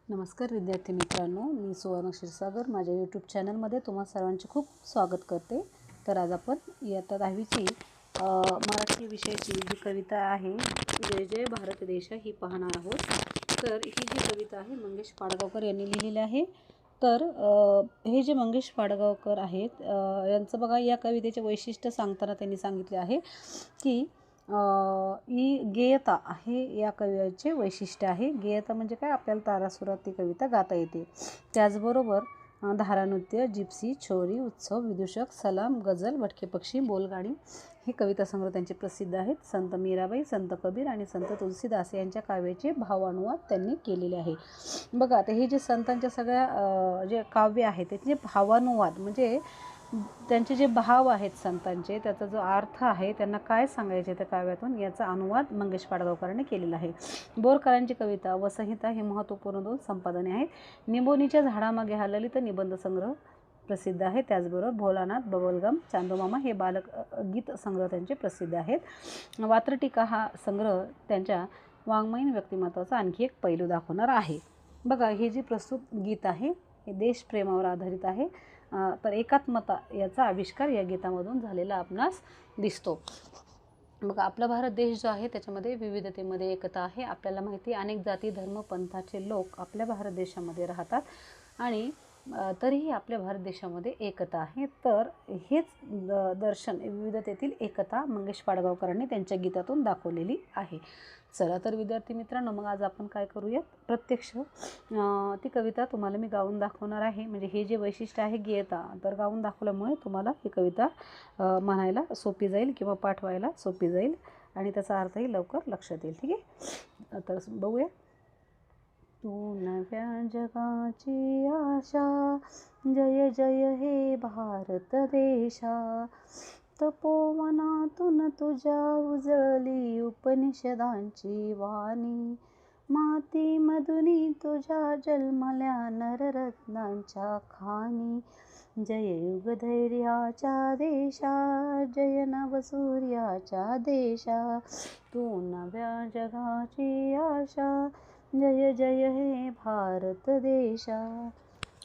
नमस्कार विद्यार्थी मित्रांनो, मी सुवर्ण क्षीरसागर माझ्या यूट्यूब चॅनलमध्ये तुम्हा सर्वांचे खूप स्वागत करते। तर आज आपण इयत्ता 10वीची मराठी विषयाची जी कविता आहे जय जय भारत देश ही पाहणार आहोत। तर ही जी कविता आहे मंगेश पाडगावकर यांनी लिहिलेली आहे। तर हे जे मंगेश पाडगावकर आहेत यांचं बघा, या कवितेचे वैशिष्ट्य सांगताना त्यांनी सांगितले आहे की ही गेयता आहे या कवितेचे वैशिष्ट्य आहे। गेयता म्हणजे काय, आपल्याला तारासुरात ती कविता गाता येते। त्याचबरोबर धारानृत्य, जिप्सी, छोरी, उत्सव, विदूषक, सलाम, गझल, भटके पक्षी, बोलगाडी हे कविता संग्रह त्यांचे प्रसिद्ध आहेत। संत मीराबाई, संत कबीर आणि संत तुलसीदास यांच्या काव्याचे भावानुवाद त्यांनी केलेले आहे। बघा, आता हे जे संतांच्या सगळ्या जे काव्य आहेत त्याचे भावानुवाद म्हणजे त्यांचे जे भाव आहेत संतांचे, त्याचा जो अर्थ आहे, त्यांना काय सांगायचे त्या काव्यातून, याचा अनुवाद मंगेश पाडगावकरांनी केलेला आहे। बोरकरांची कविता व संहिता हे महत्त्वपूर्ण 2 संपादने आहेत। निंबोनीच्या झाडामागे हा ललित निबंध संग्रह प्रसिद्ध आहे। त्याचबरोबर भोलानाथ, बबलगम, चांदोमामा हे बालगीत संग्रह त्यांचे प्रसिद्ध आहेत। वात्रटिका हा संग्रह त्यांच्या वाङ्मयीन व्यक्तिमत्वाचा आणखी एक पैलू दाखवणार आहे। बघा, हे जे प्रस्तुत गीत आहे हे देशप्रेमावर आधारित आहे। तर एकात्मता याचा आविष्कार या गीतामधून झालेला आपणास दिसतो। बघा, आपला भारत देश जो आहे त्याच्यामध्ये विविधतेमध्ये एकता आहे। आपल्याला माहिती आहे अनेक जाती धर्म पंथाचे लोक आपल्या भारत देशामध्ये राहतात आणि तरीही आपल्या भारत देशामध्ये एकता आहे। तर हेच दर्शन विविधतेतील एकता मंगेश पाडगावकरांनी त्यांच्या गीतातून दाखवलेली आहे। चला तर विद्यार्थी मित्रांनो, मग आज आपण काय करूयात, प्रत्यक्ष ती कविता तुम्हाला मी गाऊन दाखवणार आहे। म्हणजे हे जे वैशिष्ट्य आहे गेयता, तर गाऊन दाखवल्यामुळे तुम्हाला ही कविता म्हणायला सोपी जाईल किंवा पाठवायला सोपी जाईल आणि त्याचा अर्थही लवकर लक्षात येईल। ठीक आहे, तर बघूया। तू नव्या जगाची आशा, जय जय हे भारत देशा, तपोवनातून तुझ्या उजळली उपनिषदांची वाणी, मातीमधुनी तुझ्या जन्मल्या नररत्नांच्या खाणी, जय युगधैर्याच्या देशा, जय नवसूर्याच्या देशा, तू नव्या जगाची आशा, जय जय हे भारत देशा।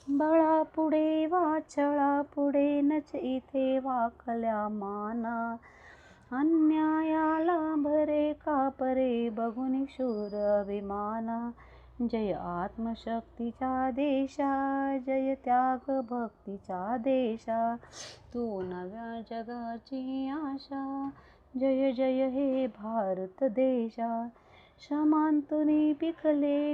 बळापुढे वाछळापुढे नच इथे वाकल्या माना, अन्यायाला भरे कापरे बघुनी शूर अभिमाना, जय आत्मशक्तीच्या देशा, जय त्याग भक्तीच्या देशा, तू नव्या जगाची आशा, जय जय हे भारत देशा। क्षमांतुनी पिकलेली